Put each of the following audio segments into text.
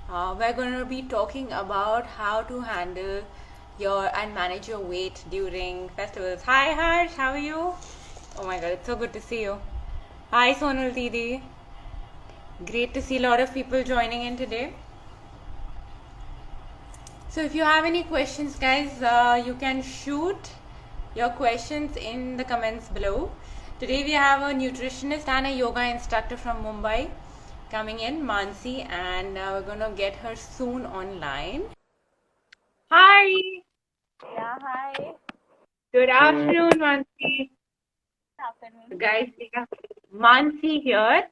We're going to be talking about how to handle your and manage your weight during festivals. Hi Harsh, how are you? Oh my god, it's so good to see you. Hi Sonal Didi. Great to see a lot of people joining in today. So if you have any questions, guys, you can shoot your questions in the comments below. Today we have a nutritionist and a yoga instructor from Mumbai coming in, Mansi, and we're gonna get her soon online. Hi. Yeah, hi. Good afternoon, Mansi. Good afternoon. Guys, we have Mansi here.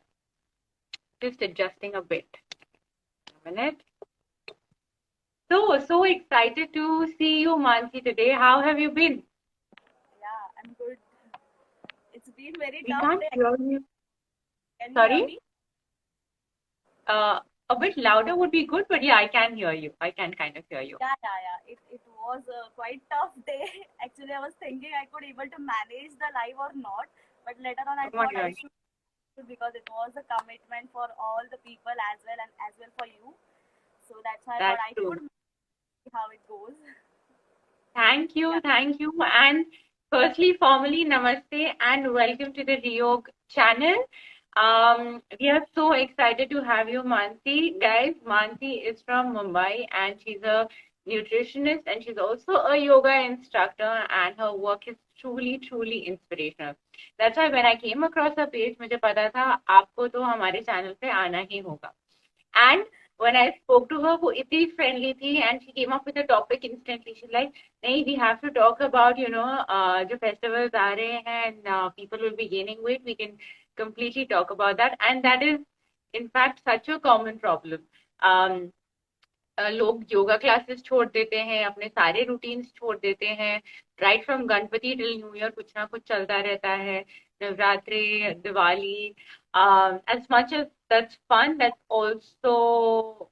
Just adjusting a bit. A minute. So excited to see you, Mansi, today. How have you been? Yeah, I'm good. It's been very We tough can't day. hear you. Can you hear Sorry? me? Uh, a bit louder would be good, but yeah, I can hear you. I can kind of hear you. Yeah. It was a quite tough day. Actually, I was thinking I could able to manage the live or not, but later on I Oh my thought I God. should because it was a commitment for all the people as well and as well for you. So that's why I thought That's I true. could see how it goes. Thank you, Yeah. thank you. And firstly, formally, namaste and welcome to the Riyyog channel. We are so excited to have you, Mansi. Guys, Mansi is from Mumbai and she's a nutritionist and she's also a yoga instructor and her work is truly inspirational. That's why when I came across her page, मुझे पता था आपको तो हमारे channel पे आना ही होगा. And when I spoke to her, वो इतनी friendly थी and she came up with a topic instantly. She's like, नहीं, we have to talk about, जो festivals आ रहे हैं and people will be gaining weight. We can completely talk about that. And that is, in fact, such a common problem. Um, लोग yoga classes छोड़ देते हैं, अपने सारे रूटीन्स छोड़ देते हैं. Right from Ganpati till new year कुछ ना कुछ चलता रहता है. Navratri, Diwali. As much as that's fun, that's also,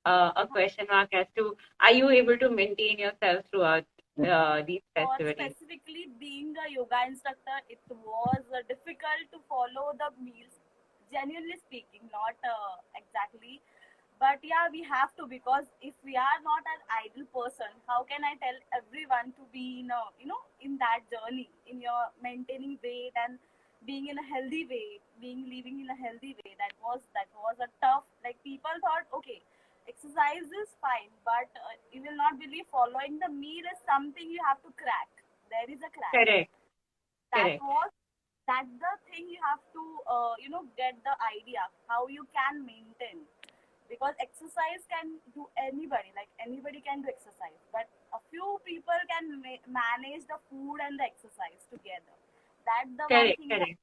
a question mark as to are you able to maintain yourself throughout these For festivities? specifically being a yoga instructor, it was difficult to follow the meals. Genuinely speaking, not exactly, but yeah, we have to because if we are not an idle person, how can I tell everyone to be in a in that journey in your maintaining weight and being in a healthy way, being living in a healthy way? That was a tough. Like people thought, okay, exercise is fine, but you will not believe following the meal is something you have to crack. There is a crack. Correct, That correct, was that's the thing you have to get the idea how you can maintain because exercise can do anybody, like anybody can do exercise, but a few people can manage the food and the exercise together. That's the one correct, thing you have. correct.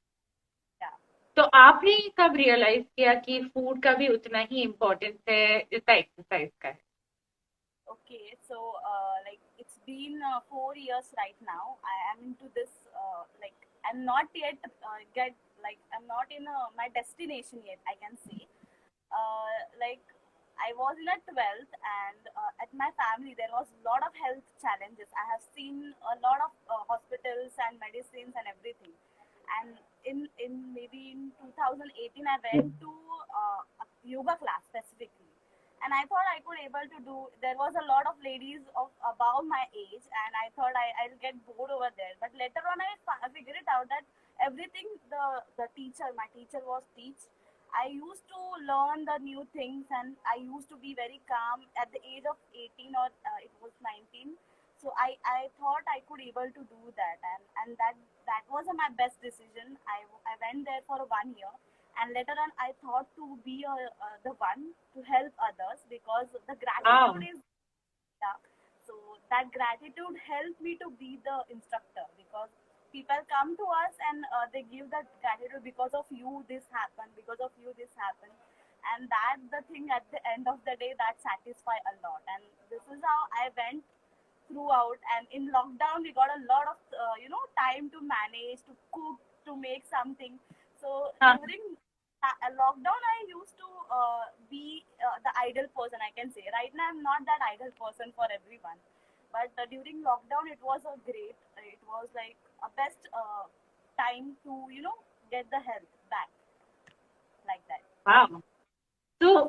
Yeah. तो आपने कब realise किया कि food का भी उतना ही importance है जितना एक्सरसाइज का है? Okay, so like it's been 4 years right now. I am into this like I'm not yet get like I'm not in my destination yet. I can say like I was in a 12th and at my family there was a lot of health challenges. I have seen a lot of hospitals and medicines and everything. And in maybe in 2018 I went to a yoga class specifically, and I thought I could able to do. There was a lot of ladies of about my age, and I thought I'll get bored over there. But later on, I figured it out that everything the teacher, my teacher was teach. I used to learn the new things, and I used to be very calm at the age of 18 or it was 19. So I thought I could able to do that, and that was my best decision. I went there for 1 year, and later on I thought to be the one to help others because the Wow. gratitude is yeah. So that gratitude helped me to be the instructor because people come to us and they give that gratitude because of you this happened, because of you this happened, and that the thing at the end of the day that satisfy a lot. And this is how I went throughout. And in lockdown we got a lot of time to manage, to cook, to make something. So हाँ. during lockdown I used to be the idle person, I can say. Right now I'm not that idle person for everyone, but during lockdown it was a great, it was like a best time to get the health back, like that. Wow. So,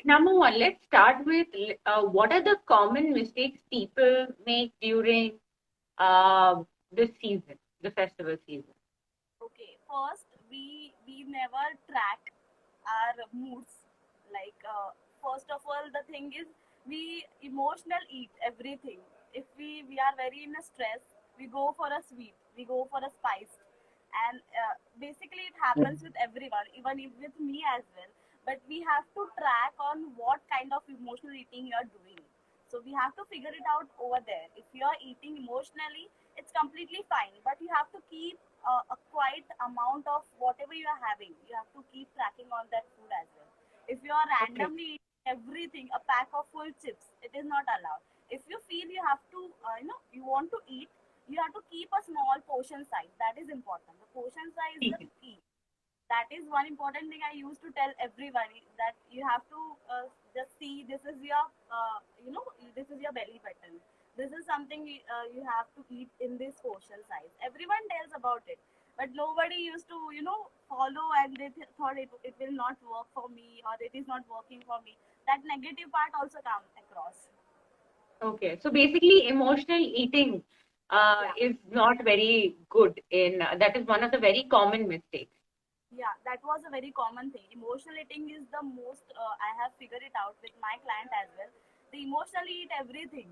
number one, let's start with what are the common mistakes people make during this season, the festival season? Okay, first we never track our moods. Like first of all, the thing is we emotional eat everything. If we are very in a stress, we go for a sweet, we go for a spice, and basically it happens with everyone, even if with me as well. But we have to track on what kind of emotional eating you are doing. So we have to figure it out over there. If you are eating emotionally, it's completely fine, but you have to keep a quite amount of whatever you are having. You have to keep tracking on that food as well. If you are Okay. randomly eating everything, a pack of full chips, it is not allowed. If you feel you have to, you want to eat, you have to keep a small portion size. That is important. The portion size is the key. That is one important thing I used to tell everybody, that you have to just see, this is your this is your belly button. This is something you have to eat in this portion size. Everyone tells about it, but nobody used to follow, and they thought it will not work for me, or it is not working for me. That negative part also comes across. Okay. So basically, emotional eating Yeah. is not very good in that is one of the very common mistakes. Yeah, that was a very common thing. Emotional eating is the most, I have figured it out with my client as well. They emotionally eat everything,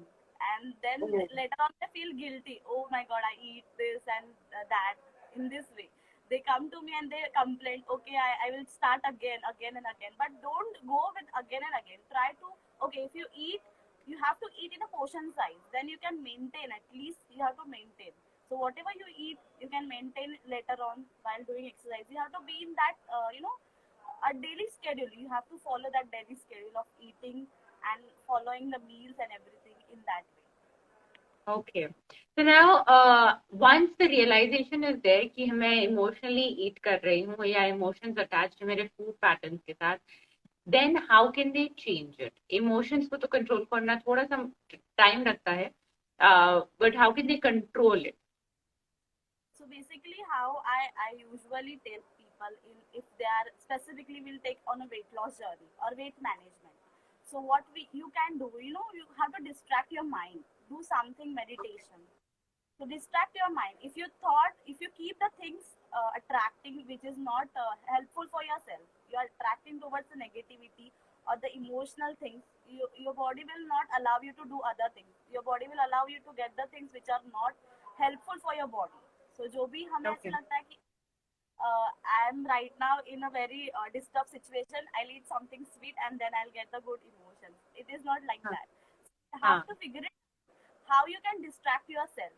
and then Oh, later on they feel guilty. Oh my god, I eat this and that in this way. They come to me and they complain, okay, I will start again and again. But don't go with again and again. Try to, okay, if you eat, you have to eat in a portion size. Then you can maintain, at least you have to maintain. So whatever you eat, you can maintain later on while doing exercise. You have to be in that, a daily schedule. You have to follow that daily schedule of eating and following the meals and everything in that way. okay. So now, once the realization is there कि मैं emotionally eat कर रही हूँ या emotions attached है मेरे food patterns के साथ, then how can they change it? Emotions को तो control करना थोड़ा सा time लगता है, but how can they control it? So basically, how I usually tell people, in if they are specifically will take on a weight loss journey or weight management. So what you can do, you have to distract your mind. Do something meditation to distract your mind. If you keep the things attracting which is not helpful for yourself, you are attracting towards the negativity or the emotional things. Your body will not allow you to do other things. Your body will allow you to get the things which are not helpful for your body. So जो भी हमें ऐसा Okay. लगता है कि I am right now in a very disturbed situation. I'll eat something sweet and then I'll get the good emotions. It is not like हाँ, that. You have हाँ, to figure it how you can distract yourself.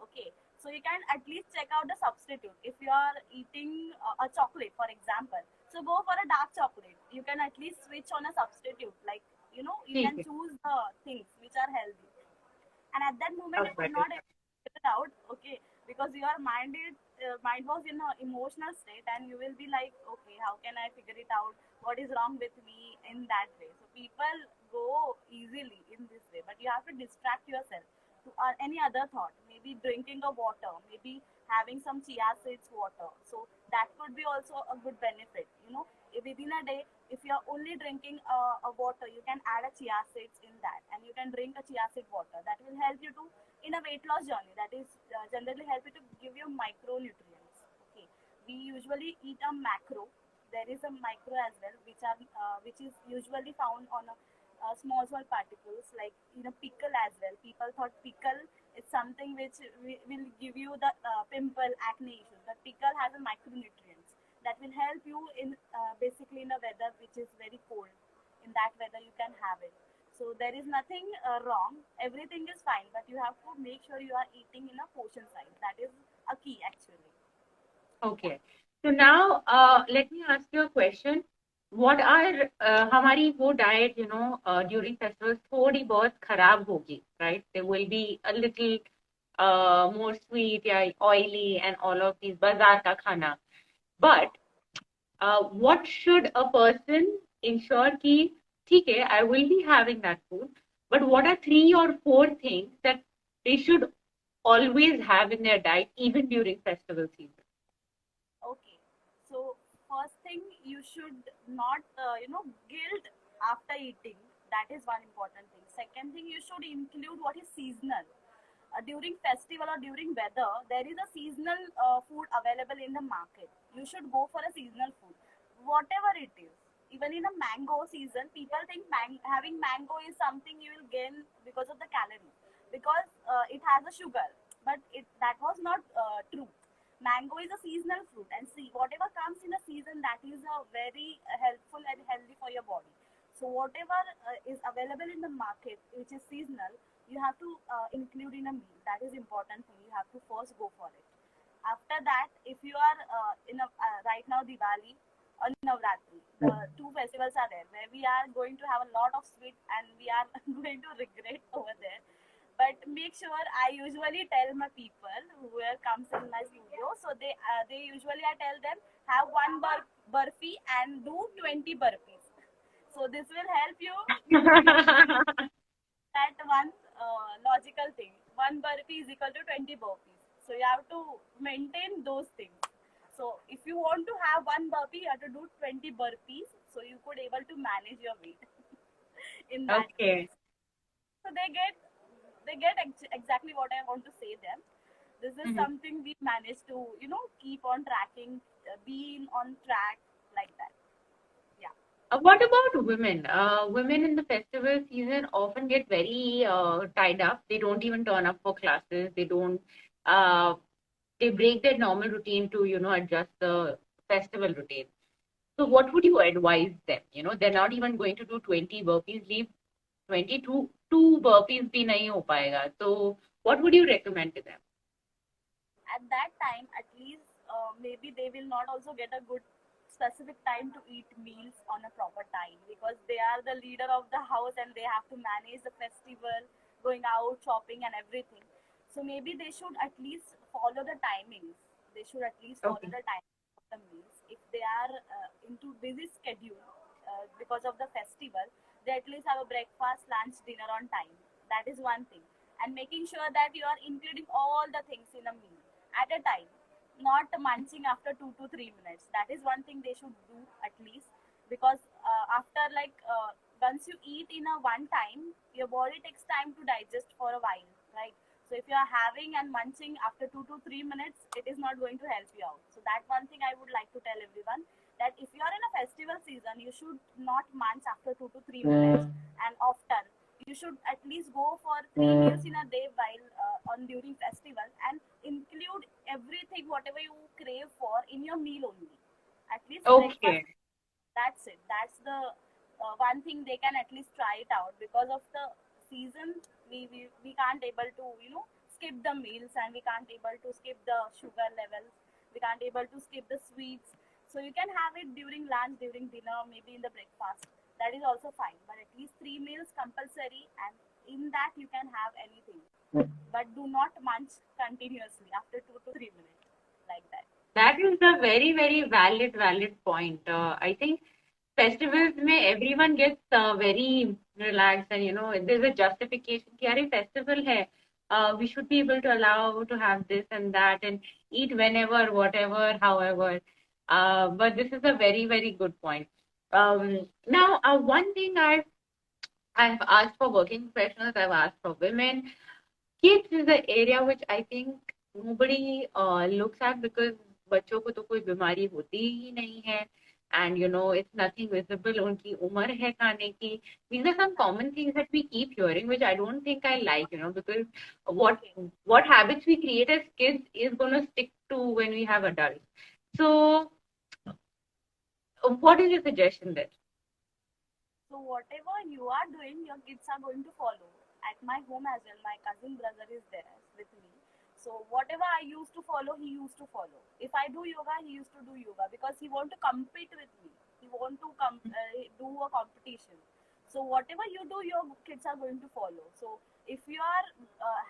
Okay, so you can at least check out the substitute. If you are eating a chocolate, for example, so go for a dark chocolate. You can at least switch on a substitute. Like, you ठीक can है. choose the things which are healthy, and at that moment you could Okay. not figure it out. Okay, because your mind was in an emotional state, and you will be like, okay, how can I figure it out, what is wrong with me, in that way. So people go easily in this way, but you have to distract yourself to any other thought, maybe drinking a water, maybe having some chia seeds water. So that could be also a good benefit. Within a day, if you're only drinking a water, you can add a chia seeds in that, and you can drink a chia seed water. That will help you to in a weight loss journey. That is generally help you to give you micronutrients. Okay, we usually eat a macro. There is a micro as well, which is usually found on a small particles, like in a pickle as well. People thought pickle is something which will give you the pimple acne issues, but pickle has a micronutrients that will help you in basically in a weather which is very cold. In that weather you can have it. So there is nothing wrong, everything is fine, but you have to make sure you are eating in a portion size. That is a key actually. Yeah. Okay. So now, let me ask you a question. What are हमारी वो diet, during festivals थोड़ी बहुत खराब होगी, right? There will be a little more sweet या oily and all of these बाजार का खाना. But what should a person ensure कि ठीक है, I will be having that food, but what are 3 or 4 things that they should always have in their diet even during festival season? Okay. So first thing, you should not, guilt after eating. That is one important thing. Second thing, you should include what is seasonal. During festival or during weather, there is a seasonal food available in the market. You should go for a seasonal food, whatever it is. Even in a mango season, people think having mango is something you will gain because of the calorie, because it has a sugar. But that was not true. Mango is a seasonal fruit, and see, whatever comes in a season, that is very helpful and healthy for your body. So whatever is available in the market, which is seasonal, you have to include in a meal. That is important thing. You have to first go for it. After that, if you are in a right now Diwali or Navratri, the two festivals are there where we are going to have a lot of sweet and we are going to regret over there. But make sure, I usually tell my people whoever comes in my studio, so they usually, I tell them, have one burfi and do 20 burpees. So this will help you that one logical thing. One burpee is equal to 20 burpees. So you have to maintain those things. So if you want to have one burpee, you have to do 20 burpees. So you could able to manage your weight in that way. Okay. So they get exactly what I want to say them. This is Mhm. something we manage to keep on tracking, being on track like that. Yeah. What about women? Women in the festival season often get very tied up. They don't even turn up for classes. They don't. Uh, they break their normal routine to adjust the festival routine. So what would you advise them? They're not even going to do 20 burpees. Leave 22 two burpees भी नहीं हो पाएगा. So what would you recommend to them? At that time, at least maybe they will not also get a good specific time to eat meals on a proper time, because they are the leader of the house and they have to manage the festival, going out shopping and everything. So maybe they should at least follow the timings. They should at least follow Okay. the timings of the meals. If they are into busy schedule because of the festival, they at least have a breakfast, lunch, dinner on time. That is one thing. And making sure that you are including all the things in a meal at a time, not munching after 2 to 3 minutes. That is one thing they should do at least, because after once you eat in a one time, your body takes time to digest for a while, right? So if you are having and munching after 2 to 3 minutes, it is not going to help you out. So that one thing I would like to tell everyone, that if you are in a festival season, you should not munch after 2 to 3 minutes and often. You should at least go for 3 meals in a day while on during festival, and include everything whatever you crave for in your meal only. At least breakfast. Okay. That's it. That's the one thing they can at least try it out, because of the season. We can't able to skip the meals, and we can't able to skip the sugar levels. We can't able to skip the sweets. So you can have it during lunch, during dinner, maybe in the breakfast. That is also fine. But at least 3 meals compulsory, and in that you can have anything. But do not munch continuously after 2 to 3 minutes like that. That is a very, very valid point. I think festivals may everyone gets very relaxed, and there's a justification कि अरे festival है, we should be able to allow to have this and that and eat whenever, whatever, however. But this is a very, very good point. Now, one thing I've asked for working professionals, I've asked for women. Kids is the area which I think nobody looks at, because बच्चों को तो कोई बीमारी होती ही नहीं है, and it's nothing visible. उनकी उम्र है खाने की. These are some common things that we keep hearing, which I don't think I like, because what Okay. what habits we create as kids is going to stick to when we have adults. So, what is your suggestion there? So whatever you are doing, your kids are going to follow. At my home as well, my cousin brother is there with me. So whatever I used to follow, he used to follow. If I do yoga, he used to do yoga, because he want to compete with me. He want to do a competition. So whatever you do, your kids are going to follow. So if you are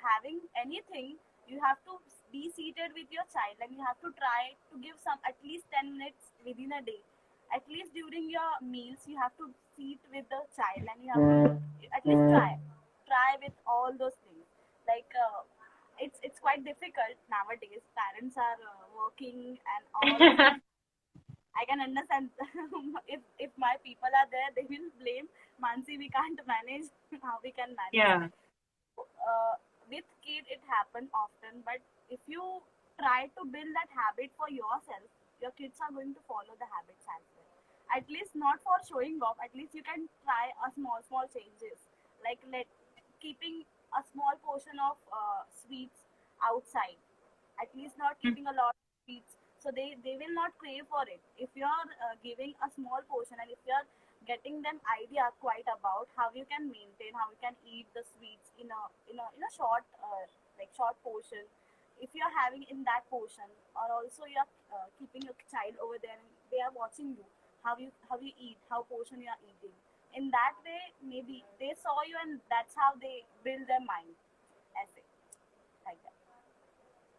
having anything, you have to be seated with your child, and you have to try to give some at least 10 minutes within a day. At least during your meals, you have to sit with the child, and you have to at least try with all those things. Like it's quite difficult nowadays. Parents are working and all. I can understand. If my people are there, they will blame Mansi. We can't manage. How we can manage? Yeah. uh, with kid it happen often, but if you try to build that habit for yourself, your kids are going to follow the habits as well. At least not for showing off, at least you can try a small changes, like let keeping a small portion of sweets outside, at least not keeping a lot of sweets, so they will not crave for it. If you're giving a small portion, and if you're getting them idea quite about how you can maintain, how you can eat the sweets in a short short portion. If you're having in that portion, or also you're keeping your child over there and they are watching you, how you eat, how portion you are eating. In that way, maybe they saw you, and that's how they build their mind, as it like that.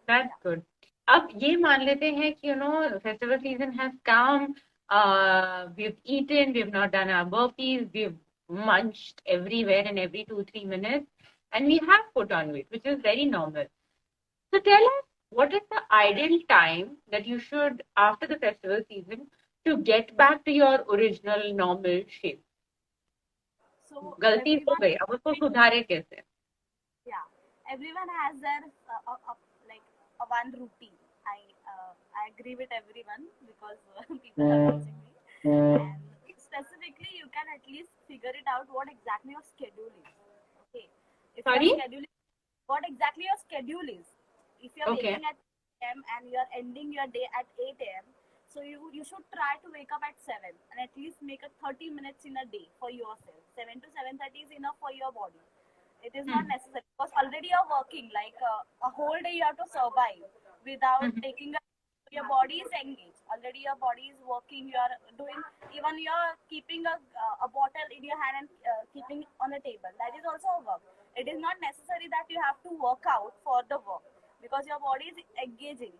That's Yeah. good. अब ये मान लेते हैं कि festival season has come. We've eaten, we've not done our burpees, we've munched everywhere and every 2-3 minutes, and we have put on weight, which is very normal. So tell us, what is the ideal time that you should, after the festival season, to get back to your original normal shape? So गलती हो everyone, गई, अब उसको सुधारे कैसे? yeah, everyone has their like a one routine. I agree with everyone, because people are watching me, and specifically you can at least figure it out what exactly your schedule is. Okay, if your Sorry? schedule is, what exactly your schedule is. If you're Okay. waking at 8 a.m. and you're ending your day at 8 a.m., so you should try to wake up at 7 and at least make a 30 minutes in a day for yourself. 7 to 7:30 is enough for your body. It is not Hmm. necessary, because already you're working like a whole day. You have to survive without Mhm. taking a, your body is engaged already, your body is working, you're doing, even you're keeping a bottle in your hand and keeping it on the table, that is also a work. It is not necessary that you have to work out for the work, because your body is engaging,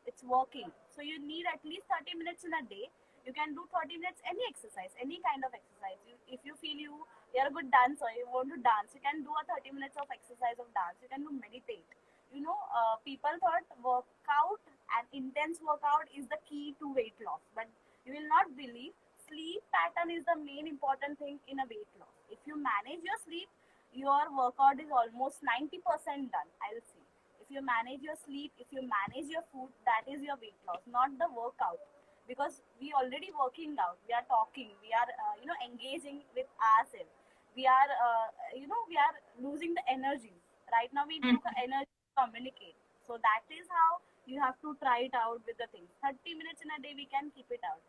it's working. So you need at least 30 minutes in a day. You can do 30 minutes any exercise, any kind of exercise. If you feel you're a good dancer, you want to dance, you can do a 30 minutes of exercise of dance. You can do meditate. People thought workout and intense workout is the key to weight loss, but you will not believe, sleep pattern is the main important thing in a weight loss. If you manage your sleep, your workout is almost 90% done, I'll say. If you manage your sleep, if you manage your food, that is your weight loss, not the workout. Because we already working out, we are talking, we are engaging with ourselves, we are we are losing the energy. Right now we took Mhm. energy to communicate. So that is how you have to try it out with the things. 30 minutes in a day we can keep it out.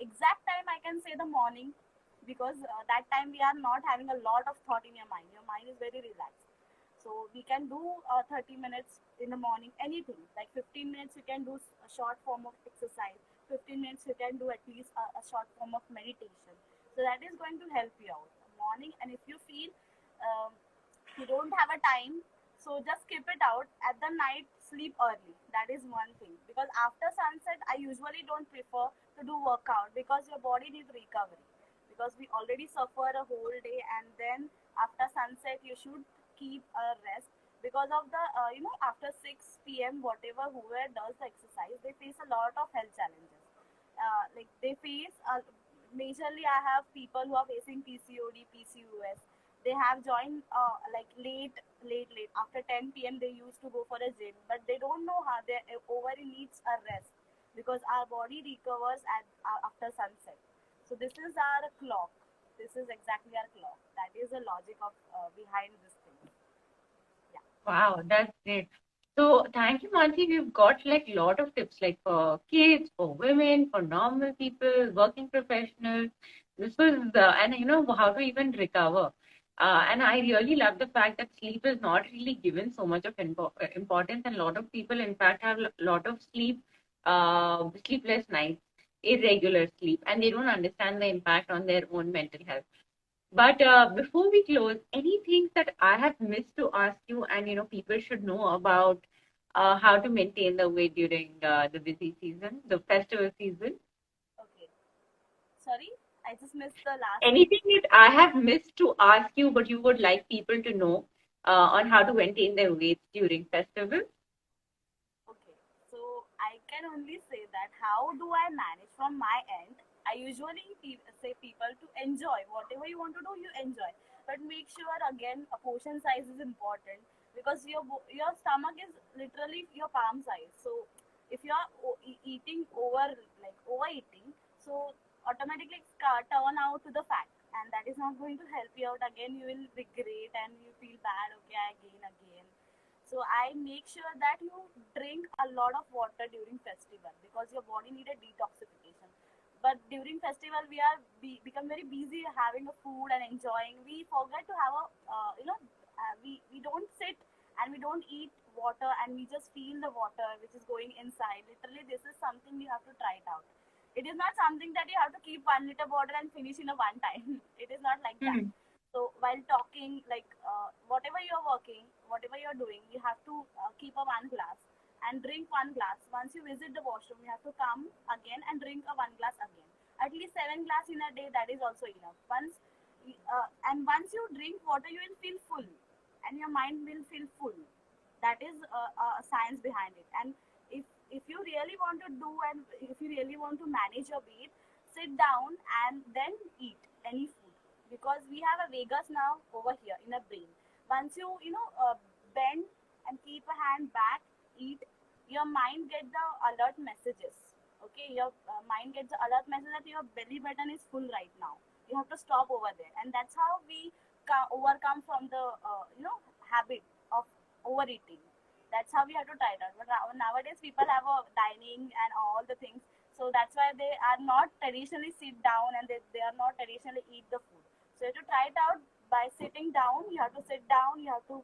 Exact time I can say the morning, because that time we are not having a lot of thought in your mind. Your mind is very relaxed. So we can do 30 minutes in the morning, anything. Like 15 minutes you can do a short form of exercise. 15 minutes you can do at least a short form of meditation. So that is going to help you out morning. And if you feel um, you don't have a time, so just skip it out. At the night, sleep early. That is one thing. Because after sunset, I usually don't prefer to do workout, because your body needs recovery. Because we already suffer a whole day, and then after sunset, you should keep a rest. Because of the after 6 p.m., whatever whoever does the exercise, they face a lot of health challenges. Like they face majorly, I have people who are facing PCOD, PCOS. They have joined like late after 10 p.m. They used to go for a gym, but they don't know how their ovary needs a rest, because our body recovers after sunset. So this is our clock. This is exactly our clock. That is the logic of behind this thing. Yeah. Wow, that's great. So thank you, Mansi. We've got like a lot of tips, like for kids, for women, for normal people, working professionals. This was, and how to even recover. And I really love the fact that sleep is not really given so much of importance, and a lot of people, in fact, have a lot of sleepless nights, irregular sleep, and they don't understand the impact on their own mental health. But before we close, any things that I have missed to ask you, and people should know about how to maintain the weight during the busy season, the festival season? Okay. Sorry, I just missed the last thing. Anything that I have missed to ask you, but you would like people to know on how to maintain their weights during festival? Okay, so I can only say that how do I manage from my end. I usually say people to enjoy whatever you want to do, you enjoy, but make sure again a portion size is important, because your stomach is literally your palm size. So if you are eating overeating, so automatically it's turn out to the fat, and that is not going to help you out. Again, you will regret and you feel bad. Okay, I gain again. So I make sure that you drink a lot of water during festival, because your body need a detoxification. But during festival, we are become very busy having a food and enjoying. We forget to have a we don't sit and we don't eat water, and we just feel the water which is going inside. Literally, this is something you have to try it out. It is not something that you have to keep 1 liter water and finish in a one time. It is not like that. Hmm. So while talking, whatever you're working, whatever you're doing, you have to keep a one glass and drink one glass. Once you visit the washroom, you have to come again and drink a one glass again. At least 7 glass in a day. That is also enough. Once you drink water, you will feel full, and your mind will feel full. That is a science behind it. And if you really want to do, and if you really want to manage your weight, sit down and then eat any food, because we have a vagus now over here in the brain. Once you bend and keep a hand back, eat, your mind get the alert messages. Okay, your mind gets the alert message that your belly button is full right now. You have to stop over there, and that's how we overcome from the habit of overeating. That's how we have to try it out. But nowadays, people have a dining and all the things, so that's why they are not traditionally sit down, and they are not traditionally eat the food. So you have to try it out by sitting down. You have to sit down. You have to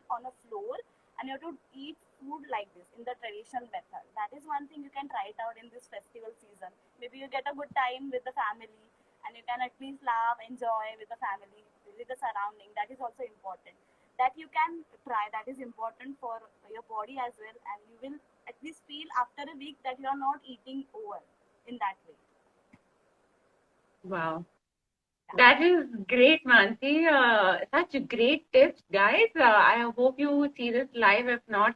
on a floor, and you have to eat food like this in the traditional method. That is one thing you can try it out in this festival season. Maybe you get a good time with the family, and you can at least laugh, enjoy with the family, with the surrounding. That is also important. That you can try. That is important for your body as well, and you will at least feel after a week that you are not eating over in that way. Wow. Yeah. That is great, Mansi. Such great tips, guys. I hope you see this live. If not,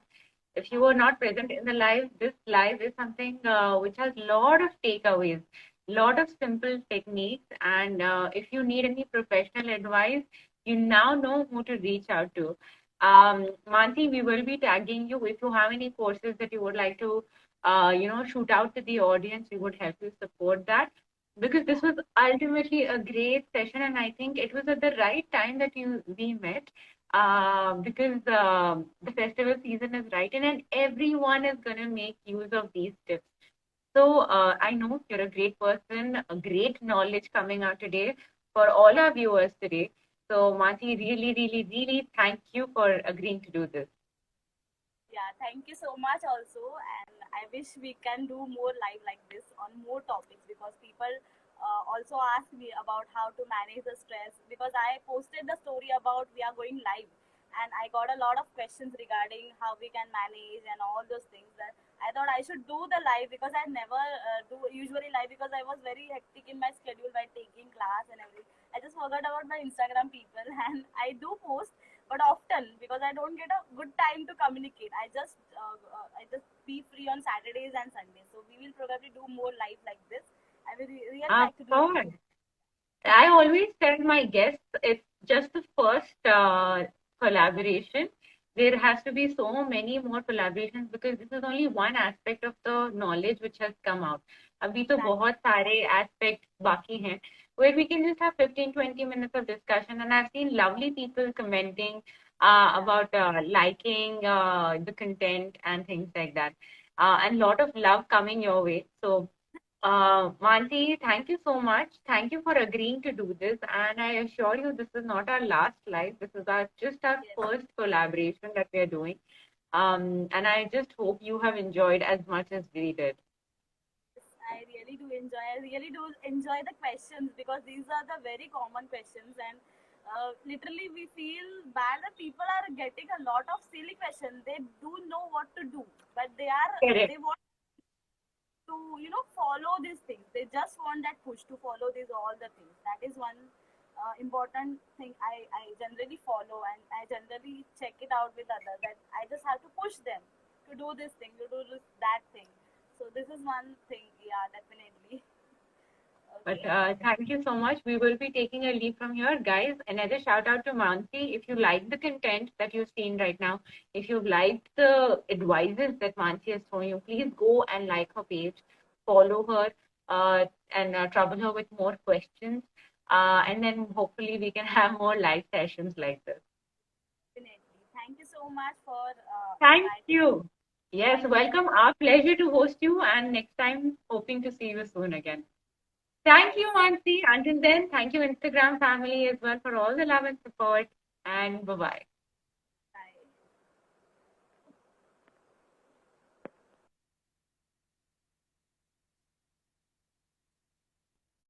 if you were not present in the live, this live is something which has a lot of takeaways, lot of simple techniques. And if you need any professional advice, you now know who to reach out to. Mansi, we will be tagging you. If you have any courses that you would like to, shoot out to the audience, we would help you support that, because this was ultimately a great session, and I think it was at the right time that we met, because the festival season is right in, and everyone is going to make use of these tips. So I know you're a great person, a great knowledge coming out today for all our viewers today. So Mansi, really, really, really thank you for agreeing to do this. Yeah, thank you so much also, and I wish we can do more live like this on more topics, because people also ask me about how to manage the stress, because I posted the story about we are going live, and I got a lot of questions regarding how we can manage and all those things. That I thought I should do the live, because I never do usually live, because I was very hectic in my schedule by taking class and everything. I just forgot about my Instagram people and I do post, but often, because I don't get a good time to communicate. I just be free on Saturdays and Sundays. So we will probably do more live like this. I will really Of like to do it. course. I always tell my guests it's just the first collaboration. There has to be so many more collaborations, because this is only one aspect of the knowledge which has come out. अभी तो Exactly. बहुत सारे aspects बाकी हैं where we can just have 15-20 minutes of discussion. And I've seen lovely people commenting Yeah. about liking the content and things like that. And lot of love coming your way. So Mansi, thank you so much. Thank you for agreeing to do this. And I assure you, this is not our last live. This is our Yes. first collaboration that we are doing. And I just hope you have enjoyed as much as we did. Yes, I really do enjoy. I really do enjoy the questions, because these are the very common questions, and literally we feel bad that people are getting a lot of silly questions. They do know what to do, but Correct. they want to follow these things. They just want that push to follow these all the things. That is one important thing I generally follow, and I generally check it out with others, that I just have to push them to do this thing, to do that thing. So this is one thing. Yeah, definitely. But Okay. thank you so much. We will be taking a leave from here, guys. Another shout out to Mansi. If you like the content that you've seen right now, if you've liked the advices that Mansi has shown you, please go and like her page, follow her, and trouble her with more questions. And then hopefully we can have more live sessions like this. Definitely. Thank you so much for Thank inviting. you. Yes, Thank you. welcome. Our pleasure to host you, and next time, hoping to see you soon again. Thank you, Yes. Mansi. Until then, thank you, Instagram family, as well, for all the love and support. And bye bye.